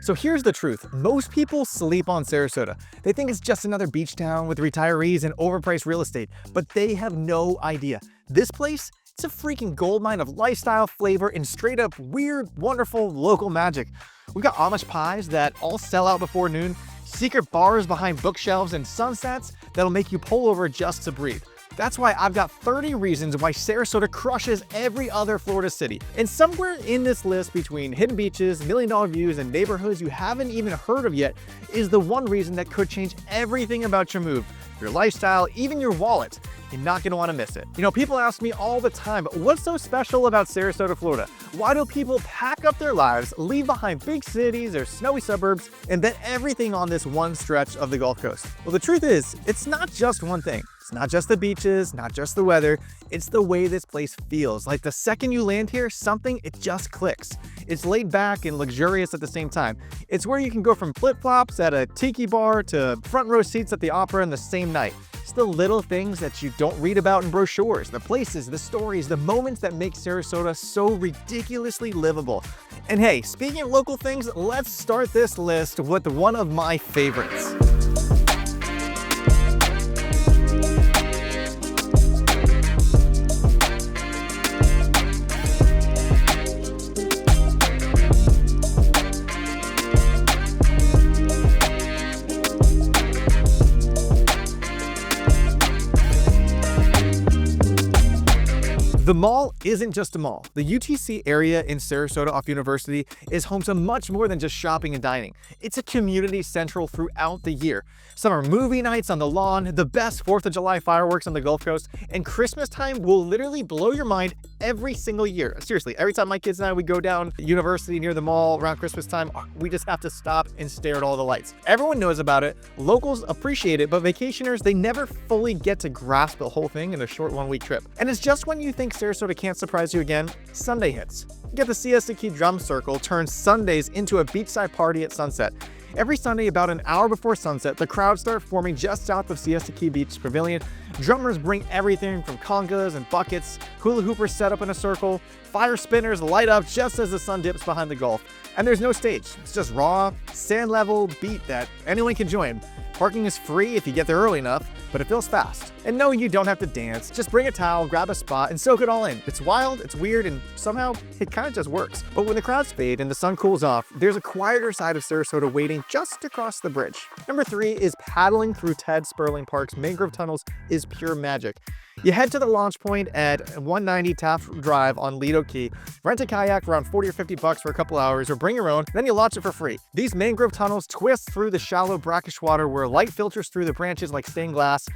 So here's the truth. Most people sleep on Sarasota. They think it's just another beach town with retirees and overpriced real estate, but they have no idea. This place, it's a freaking goldmine of lifestyle, flavor, and straight up weird, wonderful local magic. We've got Amish pies that all sell out before noon, secret bars behind bookshelves, and sunsets that'll make you pull over just to breathe. That's why I've got 30 reasons why Sarasota crushes every other Florida city. And somewhere in this list between hidden beaches, million-dollar views, and neighborhoods you haven't even heard of yet is the one reason that could change everything about your move, your lifestyle, even your wallet. You're not going to want to miss it. You know, people ask me all the time, what's so special about Sarasota, Florida? Why do people pack up their lives, leave behind big cities or snowy suburbs, and bet everything on this one stretch of the Gulf Coast? Well, the truth is, it's not just one thing. It's not just the beaches, not just the weather, it's the way this place feels. Like the second you land here, it just clicks. It's laid back and luxurious at the same time. It's where you can go from flip-flops at a tiki bar to front row seats at the opera in the same night. It's the little things that you don't read about in brochures, the places, the stories, the moments that make Sarasota so ridiculously livable. And hey, speaking of local things, let's start this list with one of my favorites. The mall isn't just a mall. The UTC area in Sarasota off University is home to much more than just shopping and dining. It's a community central throughout the year. Summer movie nights on the lawn, the best 4th of July fireworks on the Gulf Coast, and Christmas time will literally blow your mind every single year. Seriously, every time my kids and I would go down University near the mall around Christmas time, we just have to stop and stare at all the lights. Everyone knows about it, locals appreciate it, but vacationers, they never fully get to grasp the whole thing in a short one-week trip. And it's just when you think Sarasota can't surprise you again, Sunday hits. Get the Siesta Key Drum Circle turns Sundays into a beachside party at sunset. Every Sunday, about an hour before sunset, the crowds start forming just south of Siesta Key Beach Pavilion. Drummers bring everything from congas and buckets, hula hoopers set up in a circle, fire spinners light up just as the sun dips behind the Gulf. And there's no stage. It's just raw, sand level beat that anyone can join. Parking is free if you get there early enough, but it feels fast. And no, you don't have to dance. Just bring a towel, grab a spot, and soak it all in. It's wild, it's weird, and somehow it kind of just works. But when the crowds fade and the sun cools off, there's a quieter side of Sarasota waiting just across the bridge. Number 3 is paddling through Ted Sperling Park's mangrove tunnels is pure magic. You head to the launch point at 190 Taft Drive on Lido Key, rent a kayak for around 40 or 50 bucks for a couple hours, or bring your own, then you launch it for free. These mangrove tunnels twist through the shallow brackish water where light filters through the branches like stained glass.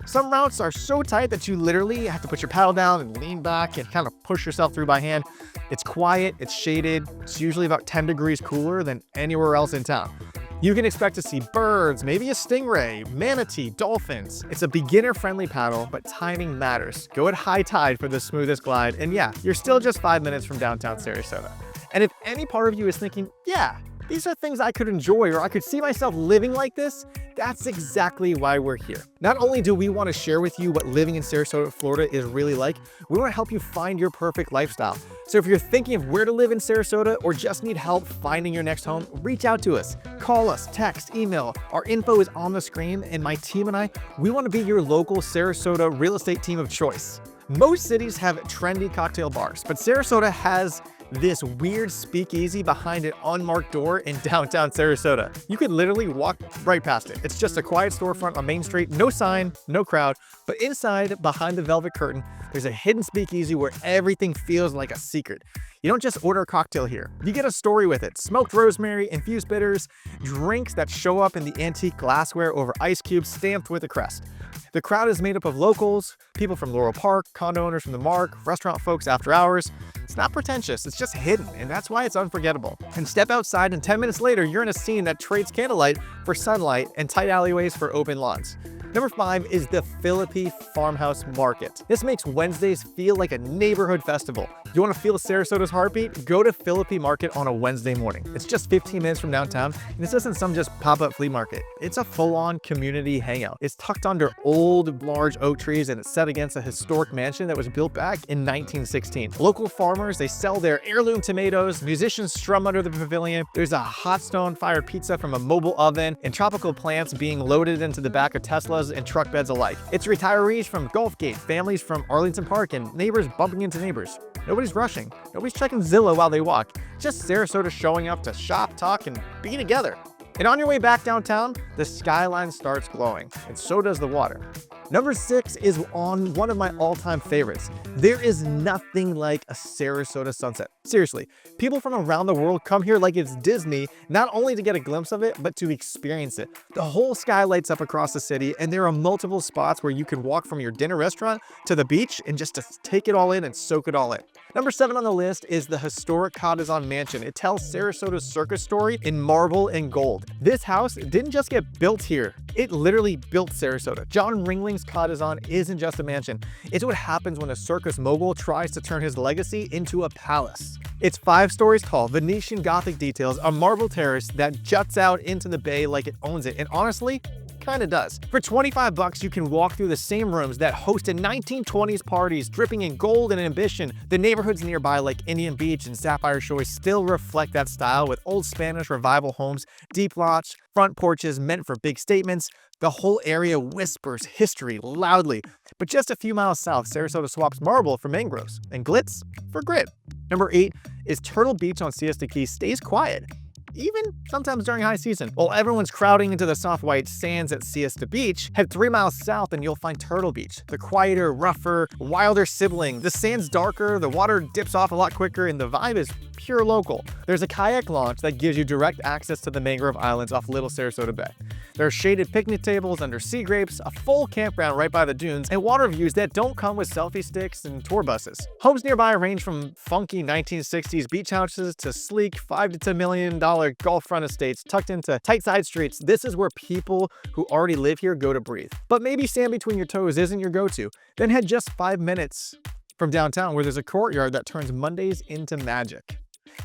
Some routes are so tight that you literally have to put your paddle down and lean back and kind of push yourself through by hand. It's quiet, it's shaded, it's usually about 10 degrees cooler than anywhere else in town. You can expect to see birds, maybe a stingray, manatee, dolphins. It's a beginner-friendly paddle, but timing matters. Go at high tide for the smoothest glide, and yeah, you're still just 5 minutes from downtown Sarasota. And if any part of you is thinking, yeah, these are things I could enjoy or I could see myself living like this, that's exactly why we're here. Not only do we want to share with you what living in Sarasota, Florida is really like, we want to help you find your perfect lifestyle. So if you're thinking of where to live in Sarasota or just need help finding your next home, reach out to us. Call us, text, email. Our info is on the screen, and my team and I, we want to be your local Sarasota real estate team of choice. Most cities have trendy cocktail bars, but Sarasota has this weird speakeasy behind an unmarked door in downtown Sarasota. You could literally walk right past it. It's just a quiet storefront on Main Street, no sign, no crowd, but inside, behind the velvet curtain, there's a hidden speakeasy where everything feels like a secret. You don't just order a cocktail here. You get a story with it. Smoked rosemary, infused bitters, drinks that show up in the antique glassware over ice cubes stamped with a crest. The crowd is made up of locals, people from Laurel Park, condo owners from the Mark, restaurant folks after hours. It's not pretentious, it's just hidden, and that's why it's unforgettable. And step outside, and 10 minutes later, you're in a scene that trades candlelight for sunlight and tight alleyways for open lawns. Number 5 is the Philippi Farmhouse Market. This makes Wednesdays feel like a neighborhood festival. You want to feel Sarasota's heartbeat? Go to Philippi Market on a Wednesday morning. It's just 15 minutes from downtown, and this isn't some just pop-up flea market. It's a full-on community hangout. It's tucked under old old, large oak trees, and it's set against a historic mansion that was built back in 1916. Local farmers, they sell their heirloom tomatoes, musicians strum under the pavilion, there's a hot stone-fired pizza from a mobile oven, and tropical plants being loaded into the back of Teslas and truck beds alike. It's retirees from Gulfgate, families from Arlington Park, and neighbors bumping into neighbors. Nobody's rushing. Nobody's checking Zillow while they walk. Just Sarasota showing up to shop, talk, and be together. And on your way back downtown, the skyline starts glowing, and so does the water. Number 6 is on one of my all-time favorites. There is nothing like a Sarasota sunset. Seriously, people from around the world come here like it's Disney, not only to get a glimpse of it, but to experience it. The whole sky lights up across the city, and there are multiple spots where you can walk from your dinner restaurant to the beach and just to take it all in and soak it all in. Number 7 on the list is the historic Cottazon Mansion. It tells Sarasota's circus story in marble and gold. This house didn't just get built here, it literally built Sarasota. John Ringling's Cottazon isn't just a mansion, it's what happens when a circus mogul tries to turn his legacy into a palace. It's 5 stories tall, Venetian Gothic details, a marble terrace that juts out into the bay like it owns it, and honestly, kinda does. For 25 bucks, you can walk through the same rooms that hosted 1920s parties, dripping in gold and ambition. The neighborhoods nearby like Indian Beach and Sapphire Shores still reflect that style with old Spanish revival homes, deep lots, front porches meant for big statements. The whole area whispers history loudly. But just a few miles south, Sarasota swaps marble for mangroves and glitz for grit. Number 8 is Turtle Beach on Siesta Key stays quiet, even sometimes during high season. While everyone's crowding into the soft white sands at Siesta Beach, head 3 miles south and you'll find Turtle Beach, the quieter, rougher, wilder sibling. The sand's darker, the water dips off a lot quicker, and the vibe is pure local. There's a kayak launch that gives you direct access to the mangrove islands off Little Sarasota Bay. There are shaded picnic tables under sea grapes, a full campground right by the dunes, and water views that don't come with selfie sticks and tour buses. Homes nearby range from funky 1960s beach houses to sleek $5 to $10 million golf front estates tucked into tight side streets. This is where people who already live here go to breathe. But maybe sand between your toes isn't your go-to. Then head just 5 minutes from downtown where there's a courtyard that turns Mondays into magic.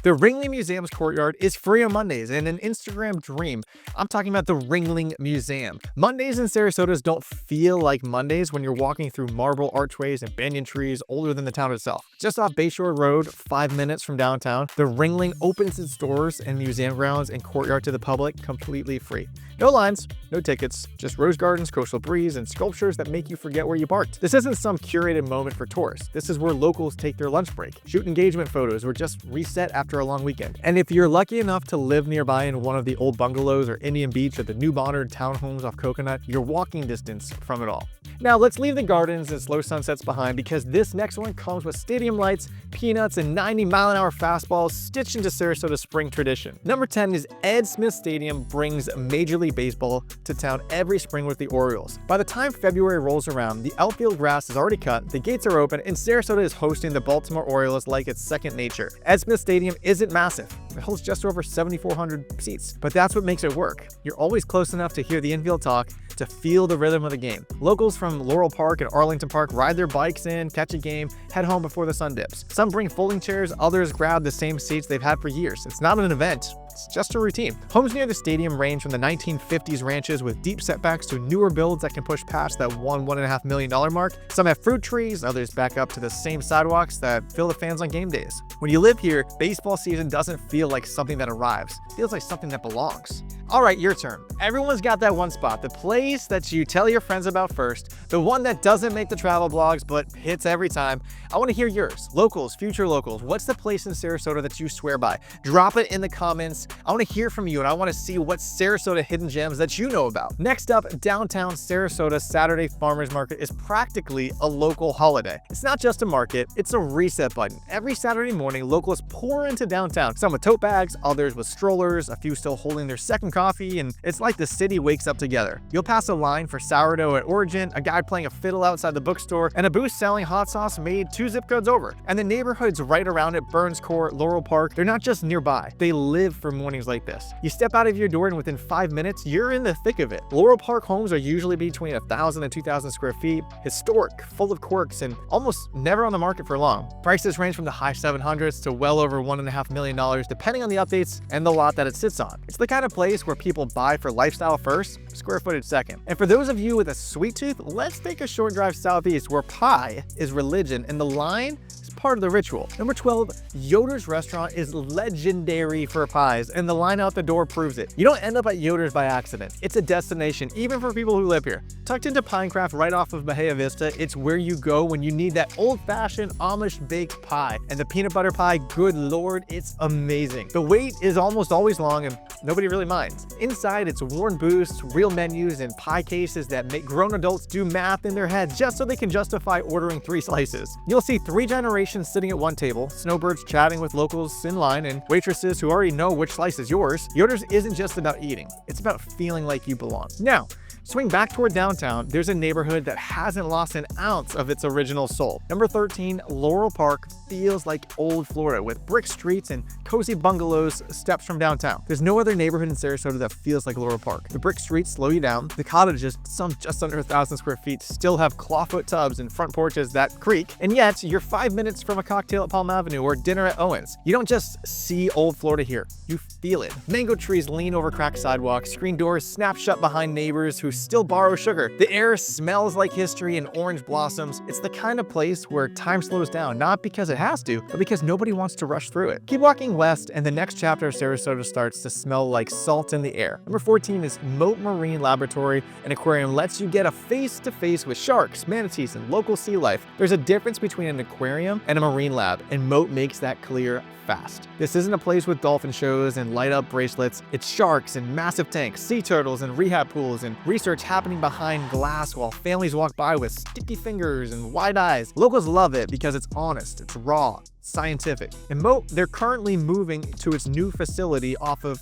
The Ringling Museum's courtyard is free on Mondays and an Instagram dream. I'm talking about the Ringling Museum. Mondays in Sarasota don't feel like Mondays when you're walking through marble archways and banyan trees older than the town itself. Just off Bayshore Road, 5 minutes from downtown, the Ringling opens its doors and museum grounds and courtyard to the public completely free. No lines, no tickets, just rose gardens, coastal breeze, and sculptures that make you forget where you parked. This isn't some curated moment for tourists. This is where locals take their lunch break, shoot engagement photos, or just reset after a long weekend. And if you're lucky enough to live nearby in one of the old bungalows or Indian Beach or the new modern townhomes off Coconut, you're walking distance from it all. Now let's leave the gardens and slow sunsets behind because this next one comes with stadium lights, peanuts, and 90-mile-an-hour fastballs stitched into Sarasota's spring tradition. Number 10 is Ed Smith Stadium brings Major League Baseball to town every spring with the Orioles. By the time February rolls around, the outfield grass is already cut, the gates are open, and Sarasota is hosting the Baltimore Orioles like it's second nature. Ed Smith Stadium isn't massive. It holds just over 7,400 seats, but that's what makes it work. You're always close enough to hear the infield talk, to feel the rhythm of the game. Locals from Laurel Park and Arlington Park ride their bikes in, catch a game, head home before the sun dips. Some bring folding chairs, others grab the same seats they've had for years. It's not an event. It's just a routine. Homes near the stadium range from the 1950s ranches with deep setbacks to newer builds that can push past that $1.5 million mark. Some have fruit trees, others back up to the same sidewalks that fill the fans on game days. When you live here, baseball season doesn't feel like something that arrives. It feels like something that belongs. All right, your turn. Everyone's got that one spot, the place that you tell your friends about first, the one that doesn't make the travel blogs but hits every time. I want to hear yours. Locals, future locals, what's the place in Sarasota that you swear by? Drop it in the comments. I want to hear from you and I want to see what Sarasota hidden gems that you know about. Next up, downtown Sarasota Saturday Farmers Market is practically a local holiday. It's not just a market, it's a reset button. Every Saturday morning, locals pour into downtown, some with tote bags, others with strollers, a few still holding their second coffee, and it's like the city wakes up together. You'll pass a line for sourdough at Origin, a guy playing a fiddle outside the bookstore, and a booth selling hot sauce made 2 zip codes over. And the neighborhoods right around it, Burns Court, Laurel Park, they're not just nearby, they live for mornings like this. You step out of your door and within 5 minutes, you're in the thick of it. Laurel Park homes are usually between 1,000 and 2,000 square feet, historic, full of quirks, and almost never on the market for long. Prices range from the high 700s to well over $1.5 million, depending on the updates and the lot that it sits on. It's the kind of place where where people buy for lifestyle first, square footage second. And for those of you with a sweet tooth, let's take a short drive southeast where pie is religion and the line is part of the ritual. Number 12, Yoder's restaurant is legendary for pies, and the line out the door proves it. You don't end up at Yoder's by accident. It's a destination, even for people who live here. Tucked into Pinecraft right off of Bahia Vista, it's where you go when you need that old-fashioned Amish baked pie. And the peanut butter pie, good lord, it's amazing. The wait is almost always long and nobody really minds. Inside, it's worn booths, real menus, and pie cases that make grown adults do math in their heads just so they can justify ordering 3 slices. You'll see 3 generations sitting at one table, snowbirds chatting with locals in line, and waitresses who already know which slice is yours. Yoder's isn't just about eating, it's about feeling like you belong. Now, swing back toward downtown, there's a neighborhood that hasn't lost an ounce of its original soul. Number 13, Laurel Park feels like old Florida with brick streets and cozy bungalows steps from downtown. There's no other neighborhood in Sarasota that feels like Laurel Park. The brick streets slow you down. The cottages, some just under 1,000 square feet, still have clawfoot tubs and front porches that creak. And yet, you're 5 minutes from a cocktail at Palm Avenue or dinner at Owens. You don't just see old Florida here, you feel it. Mango trees lean over cracked sidewalks, screen doors snap shut behind neighbors who still borrow sugar. The air smells like history and orange blossoms. It's the kind of place where time slows down, not because it has to, but because nobody wants to rush through it. Keep walking west, and the next chapter of Sarasota starts to smell like salt in the air. Number 14 is Moat Marine Laboratory. An aquarium lets you get a face-to-face with sharks, manatees, and local sea life. There's a difference between an aquarium and a marine lab, and Moat makes that clear fast. This isn't a place with dolphin shows and light-up bracelets. It's sharks and massive tanks, sea turtles and rehab pools, and research happening behind glass while families walk by with sticky fingers and wide eyes. Locals love it because it's honest, it's raw, scientific. In Moat, they're currently moving to its new facility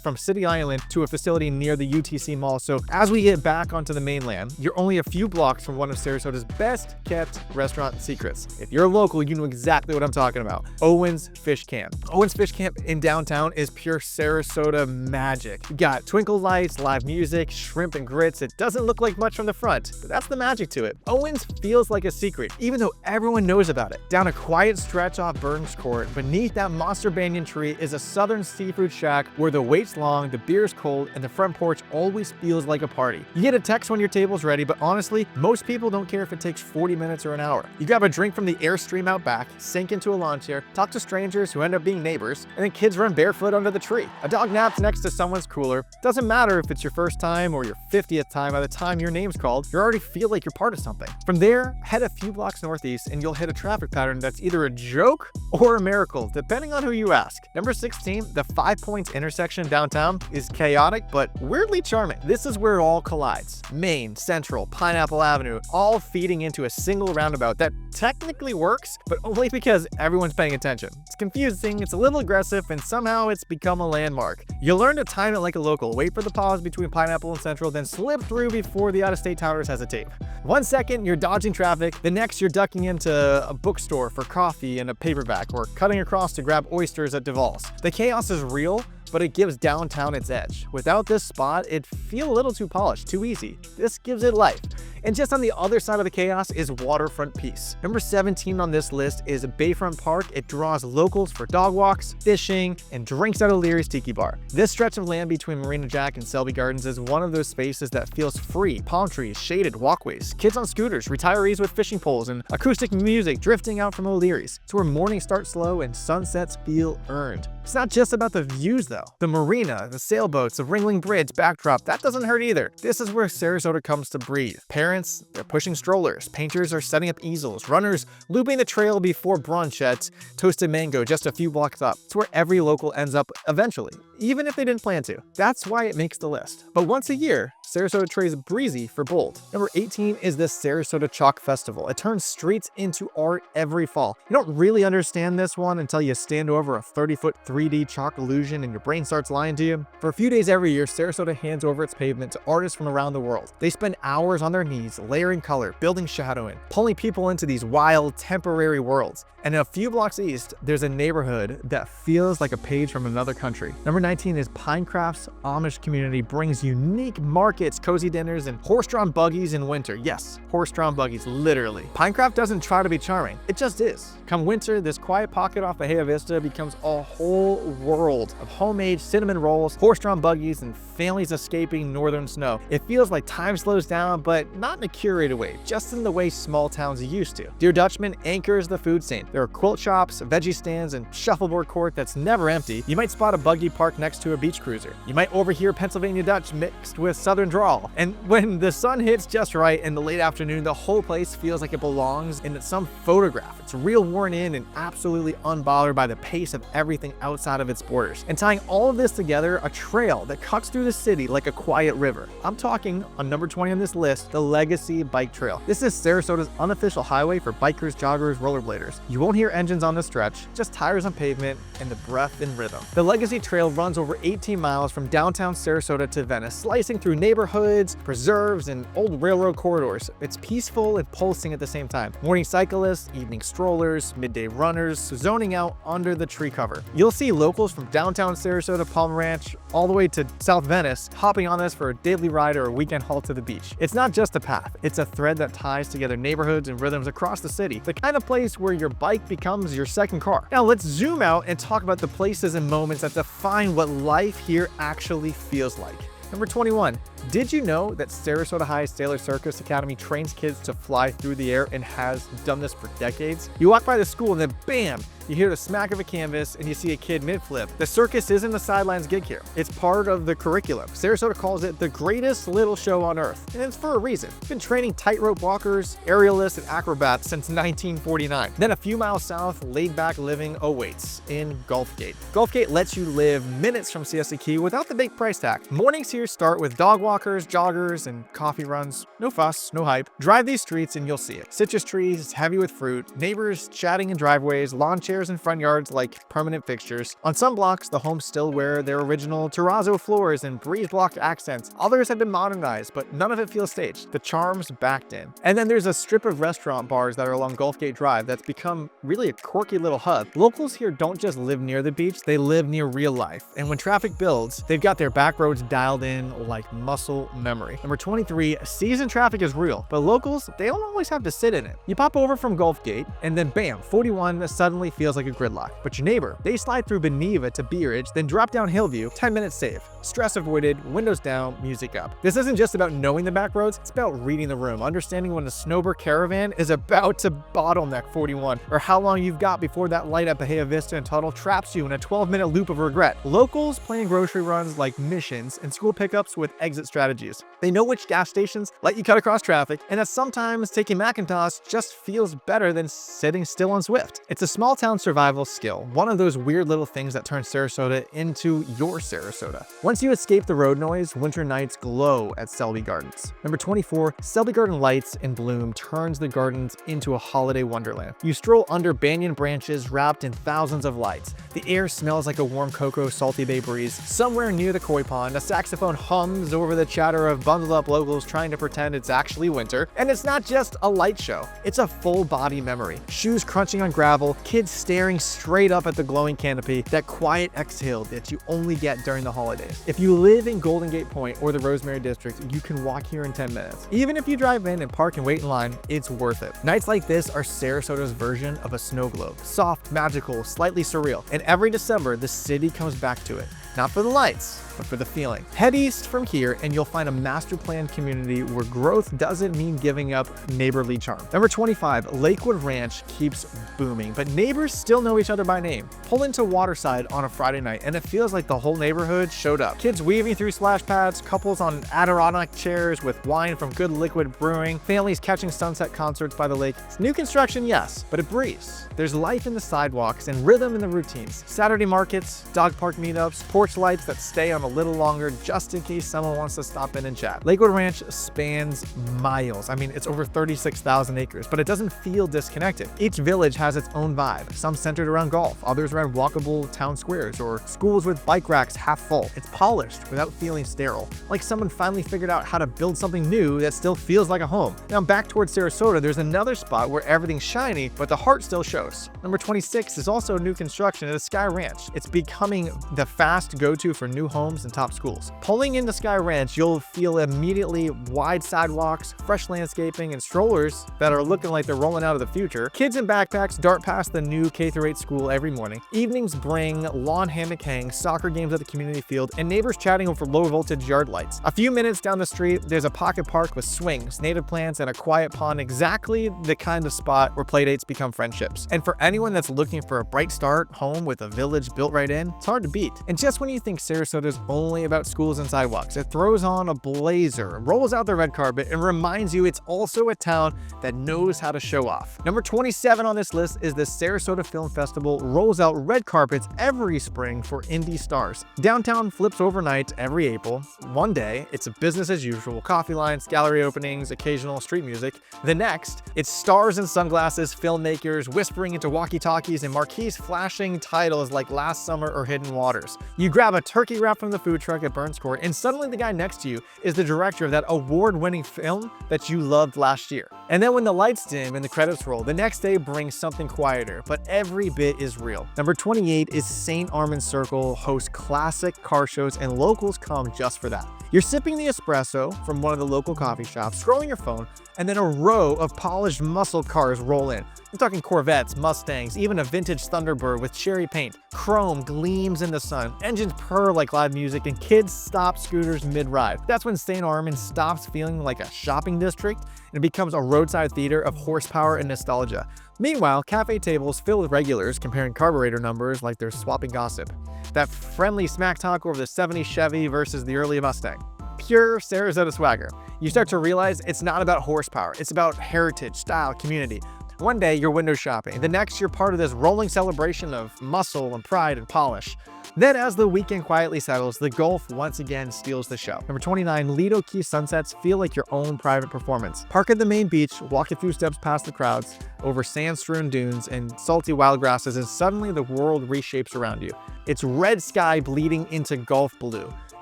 from City Island to a facility near the UTC Mall. So as we get back onto the mainland, you're only a few blocks from one of Sarasota's best kept restaurant secrets. If you're local, you know exactly what I'm talking about. Owens Fish Camp. Owens Fish Camp in downtown is pure Sarasota magic. You got twinkle lights, live music, shrimp and grits. It doesn't look like much from the front, but that's the magic to it. Owens feels like a secret, even though everyone knows about it. Down a quiet stretch off Burns Court, beneath that monster banyan tree is a southern seafood shack where the wait's long, the beer's cold, and the front porch always feels like a party. You get a text when your table's ready, but honestly, most people don't care if it takes 40 minutes or an hour. You grab a drink from the Airstream out back, sink into a lawn chair, talk to strangers who end up being neighbors, and then kids run barefoot under the tree. A dog naps next to someone's cooler. Doesn't matter if it's your first time or your 50th time. By the time your name's called, you already feel like you're part of something. From there, head a few blocks northeast and you'll hit a traffic pattern that's either a joke or a miracle, depending on who you ask. Number 16, the 5 Points intersection downtown is chaotic but weirdly charming. This is where it all collides. Main, Central, Pineapple Avenue, all feeding into a single roundabout that technically works, but only because everyone's paying attention. It's confusing, it's a little aggressive, and somehow it's become a landmark. You'll learn to time it like a local. Wait for the pause between Pineapple and Central, then slip through before the out-of-state towners hesitate. 1 second, you're dodging traffic. The next, you're ducking into a bookstore for coffee and a paperback, or cutting across to grab oysters at Duval's. The chaos is real, but it gives downtown its edge. Without this spot, it'd feel a little too polished, too easy. This gives it life. And just on the other side of the chaos is waterfront peace. Number 17 on this list is Bayfront Park. It draws locals for dog walks, fishing, and drinks at O'Leary's Tiki Bar. This stretch of land between Marina Jack and Selby Gardens is one of those spaces that feels free. Palm trees, shaded walkways, kids on scooters, retirees with fishing poles, and acoustic music drifting out from O'Leary's. It's where mornings start slow and sunsets feel earned. It's not just about the views though. The marina, the sailboats, the Ringling Bridge backdrop, that doesn't hurt either. This is where Sarasota comes to breathe. Parents, they're pushing strollers. Painters are setting up easels. Runners looping the trail before brunch at Toasted Mango just a few blocks up. It's where every local ends up eventually, even if they didn't plan to. That's why it makes the list. But once a year, Sarasota trades breezy for bold. Number 18 is the Sarasota Chalk Festival. It turns streets into art every fall. You don't really understand this one until you stand over a 30-foot 3D chalk illusion and your brain starts lying to you. For a few days every year, Sarasota hands over its pavement to artists from around the world. They spend hours on their knees, layering color, building shadow, and pulling people into these wild, temporary worlds. And a few blocks east, there's a neighborhood that feels like a page from another country. Number 19 is Pinecraft's Amish community brings unique market markets, cozy dinners, and horse-drawn buggies in winter. Yes, horse-drawn buggies, literally. Pinecraft doesn't try to be charming. It just is. Come winter, this quiet pocket off Bahia Vista becomes a whole world of homemade cinnamon rolls, horse-drawn buggies, and families escaping northern snow. It feels like time slows down, but not in a curated way, just in the way small towns used to. Dear Dutchman anchors the food scene. There are quilt shops, veggie stands, and shuffleboard court that's never empty. You might spot a buggy parked next to a beach cruiser. You might overhear Pennsylvania Dutch mixed with Southern drawl. And when the sun hits just right in the late afternoon, the whole place feels like it belongs in some photograph. It's real worn in and absolutely unbothered by the pace of everything outside of its borders. And tying all of this together, a trail that cuts through the city like a quiet river. I'm talking, on number 20 on this list, the Legacy Bike Trail. This is Sarasota's unofficial highway for bikers, joggers, rollerbladers. You won't hear engines on the stretch, just tires on pavement and the breath and rhythm. The Legacy Trail runs over 18 miles from downtown Sarasota to Venice, slicing through neighborhoods, preserves, and old railroad corridors. It's peaceful and pulsing at the same time. Morning cyclists, evening strollers, midday runners, zoning out under the tree cover. You'll see locals from downtown Sarasota, Palm Ranch, all the way to South Venice, hopping on this for a daily ride or a weekend haul to the beach. It's not just a path, it's a thread that ties together neighborhoods and rhythms across the city, the kind of place where your bike becomes your second car. Now let's zoom out and talk about the places and moments that define what life here actually feels like. Number 21. Did you know that Sarasota High's Sailor Circus Academy trains kids to fly through the air and has done this for decades? You walk by the school and then bam, you hear the smack of a canvas and you see a kid mid-flip. The circus isn't a sidelines gig here. It's part of the curriculum. Sarasota calls it the greatest little show on earth, and it's for a reason. It's been training tightrope walkers, aerialists, and acrobats since 1949. Then a few miles south, laid-back living awaits in Gulfgate. Gulfgate lets you live minutes from Siesta Key without the big price tag. Mornings here start with dog walkers, joggers, and coffee runs. No fuss, no hype. Drive these streets and you'll see it. Citrus trees, heavy with fruit, neighbors chatting in driveways, lawn chairs in front yards like permanent fixtures. On some blocks, the homes still wear their original terrazzo floors and breeze-blocked accents. Others have been modernized, but none of it feels staged. The charm's backed in. And then there's a strip of restaurant bars that are along Gulfgate Drive that's become really a quirky little hub. Locals here don't just live near the beach, they live near real life. And when traffic builds, they've got their back roads dialed in like muscle memory. Number 23, season traffic is real, but locals, they don't always have to sit in it. You pop over from Gulfgate, and then bam, 41 suddenly feels like a gridlock. But your neighbor, they slide through Beneva to Bee Ridge, then drop down Hillview, 10 minutes save. Stress avoided, windows down, music up. This isn't just about knowing the back roads, it's about reading the room, understanding when a snowbird caravan is about to bottleneck 41, or how long you've got before that light at Bahia Vista and Tuttle traps you in a 12-minute loop of regret. Locals plan grocery runs like missions and school pickups with exit strategies. They know which gas stations let you cut across traffic, and that sometimes taking Macintosh just feels better than sitting still on Swift. It's a small town survival skill, one of those weird little things that turn Sarasota into your Sarasota. Once you escape the road noise, winter nights glow at Selby Gardens. Number 24, Selby Garden lights in bloom turns the gardens into a holiday wonderland. You stroll under banyan branches wrapped in thousands of lights. The air smells like a warm cocoa, salty bay breeze. Somewhere near the koi pond, a saxophone hums over the chatter of bundled up locals trying to pretend it's actually winter. And it's not just a light show, it's a full body memory. Shoes crunching on gravel, kids staring straight up at the glowing canopy, that quiet exhale that you only get during the holidays. If you live in Golden Gate Point or the Rosemary District, you can walk here in 10 minutes. Even if you drive in and park and wait in line, it's worth it. Nights like this are Sarasota's version of a snow globe. Soft, magical, slightly surreal. And every December, the city comes back to it. Not for the lights, but for the feeling. Head east from here and you'll find a master planned community where growth doesn't mean giving up neighborly charm. Number 25, Lakewood Ranch keeps booming, but neighbors still know each other by name. Pull into Waterside on a Friday night and it feels like the whole neighborhood showed up. Kids weaving through splash pads, couples on Adirondack chairs with wine from Good Liquid Brewing, families catching sunset concerts by the lake. It's new construction, yes, but it breathes. There's life in the sidewalks and rhythm in the routines. Saturday markets, dog park meetups, porch lights that stay on a little longer just in case someone wants to stop in and chat. Lakewood Ranch spans miles. I mean, it's over 36,000 acres, but it doesn't feel disconnected. Each village has its own vibe, some centered around golf, others around walkable town squares, or schools with bike racks half full. It's polished without feeling sterile, like someone finally figured out how to build something new that still feels like a home. Now back towards Sarasota, there's another spot where everything's shiny, but the heart still shows. Number 26 is also new construction at the Sky Ranch. It's becoming the fast go-to for new homes homes, and top schools. Pulling into Sky Ranch, you'll feel immediately wide sidewalks, fresh landscaping, and strollers that are looking like they're rolling out of the future. Kids in backpacks dart past the new K-8 school every morning. Evenings bring lawn hammock hangs, soccer games at the community field, and neighbors chatting over low-voltage yard lights. A few minutes down the street, there's a pocket park with swings, native plants, and a quiet pond, exactly the kind of spot where playdates become friendships. And for anyone that's looking for a bright start home with a village built right in, it's hard to beat. And just when you think Sarasota's only about schools and sidewalks, it throws on a blazer, rolls out the red carpet, and reminds you it's also a town that knows how to show off. Number 27 on this list is the Sarasota Film Festival rolls out red carpets every spring for indie stars. Downtown flips overnight every April. One day, it's a business as usual, coffee lines, gallery openings, occasional street music. The next, it's stars in sunglasses, filmmakers whispering into walkie-talkies, and marquees flashing titles like Last Summer or Hidden Waters. You grab a turkey wrap from the food truck at Burns Court, and suddenly the guy next to you is the director of that award-winning film that you loved last year. And then when the lights dim and the credits roll, the next day brings something quieter, but every bit is real. Number 28 is St. Armand's Circle hosts classic car shows, and locals come just for that. You're sipping the espresso from one of the local coffee shops, scrolling your phone, and then a row of polished muscle cars roll in. I'm talking Corvettes, Mustangs, even a vintage Thunderbird with cherry paint. Chrome gleams in the sun, engines purr like live music, and kids stop scooters mid-ride. That's when St. Armand stops feeling like a shopping district and becomes a roadside theater of horsepower and nostalgia. Meanwhile, cafe tables fill with regulars comparing carburetor numbers like they're swapping gossip. That friendly smack talk over the '70s Chevy versus the early Mustang. Pure Sarasota swagger. You start to realize it's not about horsepower, it's about heritage, style, community. One day you're window shopping, the next you're part of this rolling celebration of muscle and pride and polish. Then as the weekend quietly settles, the Gulf once again steals the show. Number 29, Lido Key sunsets feel like your own private performance. Park at the main beach, walk a few steps past the crowds, over sand-strewn dunes and salty wild grasses, and suddenly the world reshapes around you. It's red sky bleeding into Gulf blue.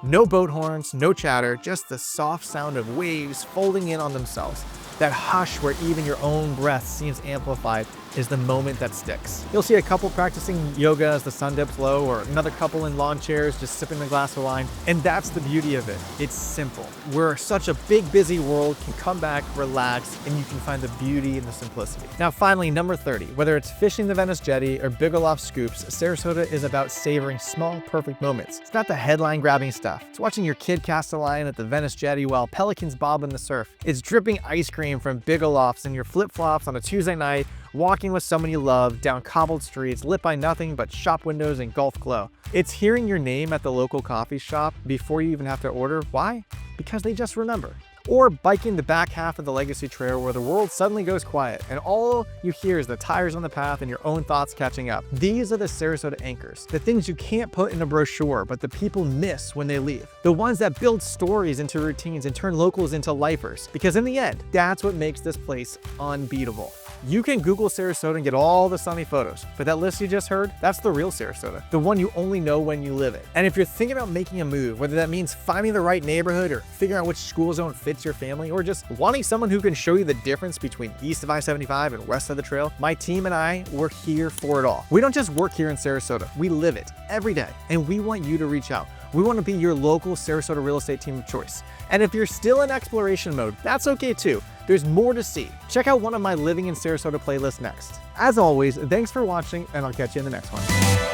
No boat horns, no chatter, just the soft sound of waves folding in on themselves. That hush where even your own breath seems amplified is the moment that sticks. You'll see a couple practicing yoga as the sun dips low, or another couple in lawn chairs just sipping a glass of wine. And that's the beauty of it. It's simple. Where such a big, busy world can come back, relax, and you can find the beauty in the simplicity. Now finally, number 30. Whether it's fishing the Venice Jetty or big aloft scoops, Sarasota is about savoring small, perfect moments. It's not the headline-grabbing stuff. It's watching your kid cast a line at the Venice Jetty while pelicans bob in the surf. It's dripping ice cream from big alofts and your flip-flops on a Tuesday night, walking with someone you love down cobbled streets lit by nothing but shop windows and Gulf glow. It's hearing your name at the local coffee shop before you even have to order. Why? Because they just remember. Or biking the back half of the Legacy Trail where the world suddenly goes quiet and all you hear is the tires on the path and your own thoughts catching up. These are the Sarasota anchors, the things you can't put in a brochure but the people miss when they leave. The ones that build stories into routines and turn locals into lifers. Because in the end, that's what makes this place unbeatable. You can Google Sarasota and get all the sunny photos, but that list you just heard, that's the real Sarasota, the one you only know when you live it. And if you're thinking about making a move, whether that means finding the right neighborhood or figuring out which school zone fits your family, or just wanting someone who can show you the difference between east of I-75 and west of the trail, my team and I, we're here for it all. We don't just work here in Sarasota, we live it every day, and we want you to reach out. We want to be your local Sarasota real estate team of choice. And if you're still in exploration mode, that's okay too. There's more to see. Check out one of my Living in Sarasota playlists next. As always, thanks for watching, and I'll catch you in the next one.